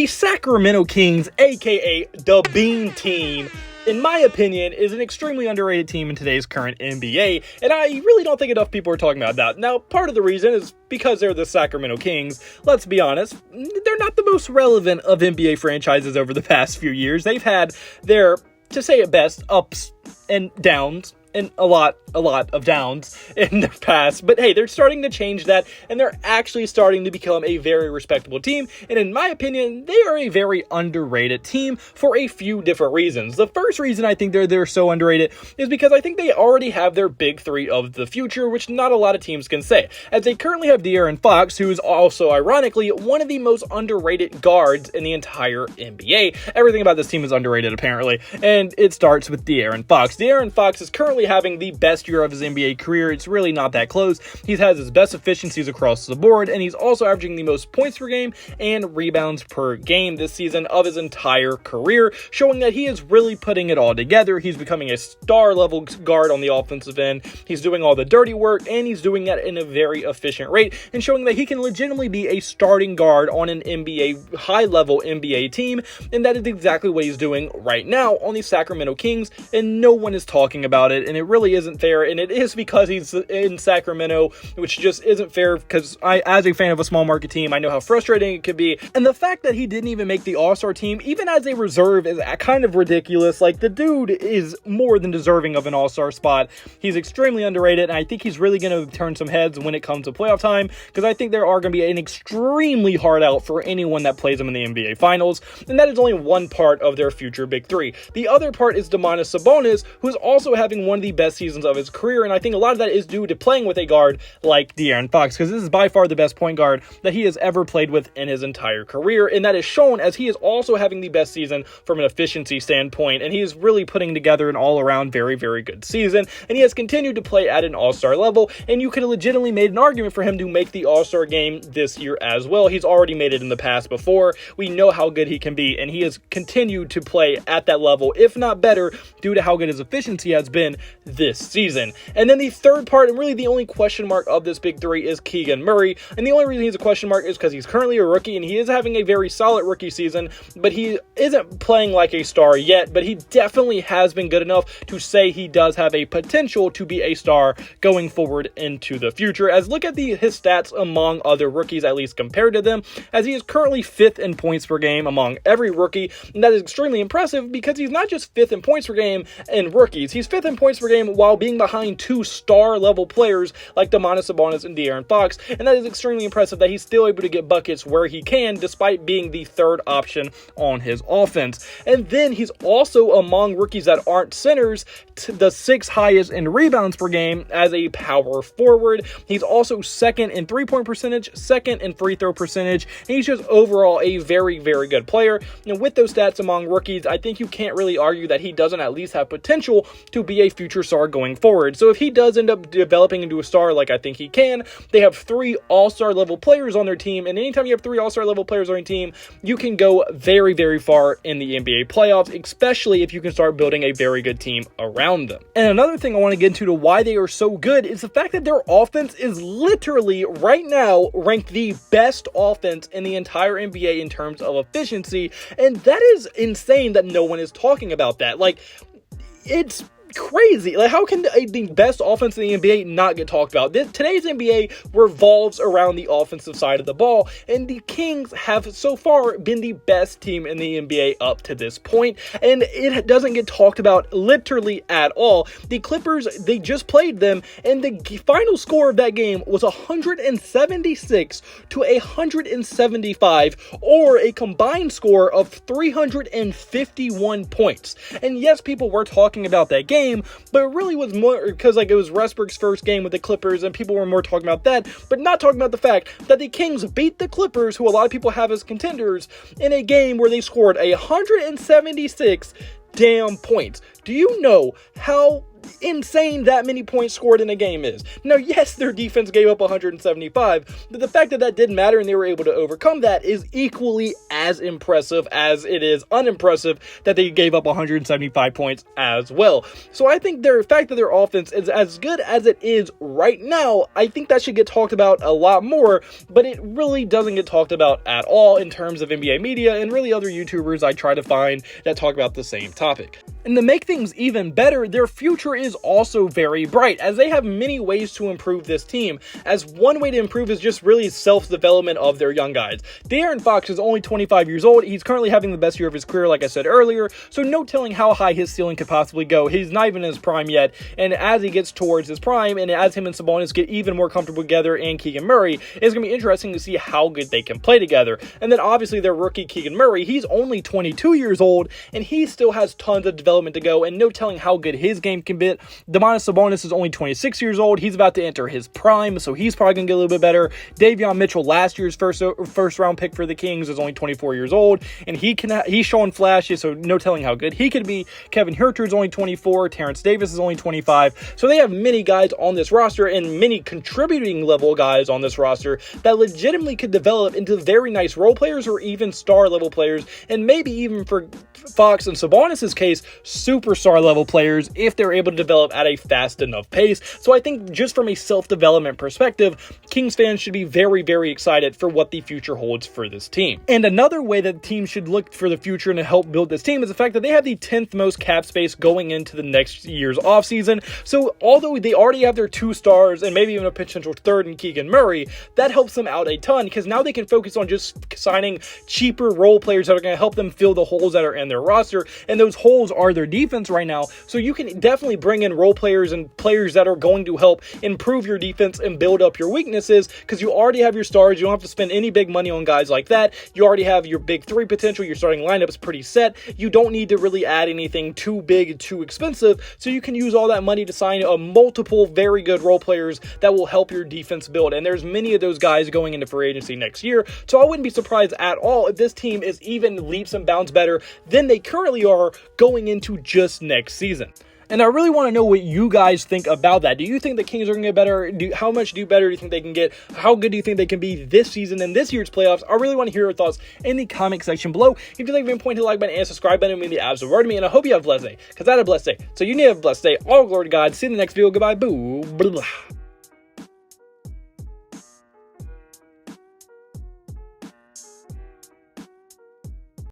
The Sacramento Kings, aka the Bean Team, in my opinion, is an extremely underrated team in today's current NBA, and I really don't think enough people are talking about that. Now, part of the reason is because they're the Sacramento Kings. Let's be honest, they're not the most relevant of NBA franchises over the past few years. They've had their, to say it best, ups and downs, and a lot of downs in the past. But hey, they're starting to change that, and they're actually starting to become a very respectable team. And in my opinion, they are a very underrated team for a few different reasons. The first reason I think they're so underrated is because I think they already have their big three of the future, which not a lot of teams can say. As they currently have De'Aaron Fox, who is also, ironically, one of the most underrated guards in the entire NBA. Everything about this team is underrated, apparently, and it starts with De'Aaron Fox. De'Aaron Fox is currently having the best year of his NBA career. It's really not that close. He has his best efficiencies across the board, and he's also averaging the most points per game and rebounds per game this season of his entire career, showing that he is really putting it all together. He's becoming a star-level guard on the offensive end. He's doing all the dirty work, and he's doing that in a very efficient rate, and showing that he can legitimately be a starting guard on an NBA, high-level NBA team, and that is exactly what he's doing right now on the Sacramento Kings, and no one is talking about it, and it really isn't fair, and it is because he's in Sacramento, which just isn't fair, because I, as a fan of a small market team, I know how frustrating it could be, and the fact that he didn't even make the All-Star team, even as a reserve, is kind of ridiculous. Like, the dude is more than deserving of an All-Star spot. He's extremely underrated, and I think he's really going to turn some heads when it comes to playoff time, because I think there are going to be an extremely hard out for anyone that plays him in the NBA Finals, and that is only one part of their future big three. The other part is Domantas Sabonis, who is also having one of the best seasons of his career, and I think a lot of that is due to playing with a guard like De'Aaron Fox, because this is by far the best point guard that he has ever played with in his entire career, and that is shown as he is also having the best season from an efficiency standpoint, and he is really putting together an all-around very, very good season, and he has continued to play at an all-star level, and you could have legitimately made an argument for him to make the all-star game this year as well. He's already made it in the past before. We know how good he can be, and he has continued to play at that level, if not better, due to how good his efficiency has been this season. And then the third part, and really the only question mark of this big three, is Keegan Murray. And the only reason he's a question mark is because he's currently a rookie, and he is having a very solid rookie season, but he isn't playing like a star yet, but he definitely has been good enough to say he does have a potential to be a star going forward into the future. As look at his stats among other rookies, at least compared to them, as he is currently 5th in points per game among every rookie, and that is extremely impressive because he's not just 5th in points per game in rookies, he's 5th in points per game while being behind two star-level players like Domantas Sabonis and De'Aaron Fox, and that is extremely impressive that he's still able to get buckets where he can, despite being the third option on his offense. And then he's also among rookies that aren't centers, the 6th highest in rebounds per game as a power forward. He's also 2nd in three-point percentage, 2nd in free throw percentage, and he's just overall a very, very good player. And with those stats among rookies, I think you can't really argue that he doesn't at least have potential to be a future star going forward. So if he does end up developing into a star like I think he can, they have 3 all-star level players on their team, and anytime you have 3 all-star level players on your team, you can go very, very far in the NBA playoffs, especially if you can start building a very good team around them. And another thing I want to get into to why they are so good is the fact that their offense is literally right now ranked the best offense in the entire NBA in terms of efficiency, and that is insane that no one is talking about that. Like, it's crazy. Like, how can the best offense in the NBA not get talked about? Today's NBA revolves around the offensive side of the ball, and the Kings have so far been the best team in the NBA up to this point, and it doesn't get talked about literally at all. The Clippers, they just played them, and the final score of that game was 176 to 175, or a combined score of 351 points. And yes, people were talking about that game, but it really was more because it was Westbrook's first game with the Clippers, and people were more talking about that, but not talking about the fact that the Kings beat the Clippers, who a lot of people have as contenders, in a game where they scored 176 damn points. Do you know how insane that many points scored in a game is. Now, yes, their defense gave up 175, but the fact that that didn't matter and they were able to overcome that is equally as impressive as it is unimpressive that they gave up 175 points as well. So I think the fact that their offense is as good as it is right now, I think that should get talked about a lot more, but it really doesn't get talked about at all in terms of NBA media and really other YouTubers I try to find that talk about the same topic. And to make things even better, their future is also very bright, as they have many ways to improve this team, as one way to improve is just really self-development of their young guys. De'Aaron Fox is only 25 years old. He's currently having the best year of his career, like I said earlier, so no telling how high his ceiling could possibly go. He's not even in his prime yet, and as he gets towards his prime, and as him and Sabonis get even more comfortable together, and Keegan Murray, it's going to be interesting to see how good they can play together. And then obviously their rookie Keegan Murray, he's only 22 years old, and he still has tons of development to go, and no telling how good his game can be. Domantas Sabonis is only 26 years old. He's about to enter his prime, so he's probably going to get a little bit better. Davion Mitchell, last year's first round pick for the Kings, is only 24 years old, and he's showing flashes, so no telling how good he could be. Kevin Huerter is only 24. Terrence Davis is only 25. So they have many guys on this roster and many contributing level guys on this roster that legitimately could develop into very nice role players or even star level players, and maybe even for Fox and Sabonis' case, superstar level players if they're able to develop at a fast enough pace. So I think just from a self-development perspective, Kings fans should be very, very excited for what the future holds for this team. And another way that the team should look for the future and to help build this team is the fact that they have the 10th most cap space going into the next year's offseason. So although they already have their 2 stars and maybe even a potential third in Keegan Murray, that helps them out a ton because now they can focus on just signing cheaper role players that are going to help them fill the holes that are in their roster, and those holes are their defense right now. So you can definitely bring in role players and players that are going to help improve your defense and build up your weaknesses because you already have your stars. You don't have to spend any big money on guys like that. You already have your big 3 potential. Your starting lineup is pretty set. You don't need to really add anything too big, too expensive, so you can use all that money to sign multiple very good role players that will help your defense build. And there's many of those guys going into free agency next year, so I wouldn't be surprised at all if this team is even leaps and bounds better than they currently are going into just next season. And I really want to know what you guys think about that. Do you think the Kings are going to get better? How much better do you think they can get? How good do you think they can be this season and this year's playoffs? I really want to hear your thoughts in the comment section below. If you like, point to the like button and subscribe button, it would mean the absolute word to me. And I hope you have a blessed day, because I had a blessed day. So you need to have a blessed day. All glory to God. See you in the next video. Goodbye. Boo. Blah.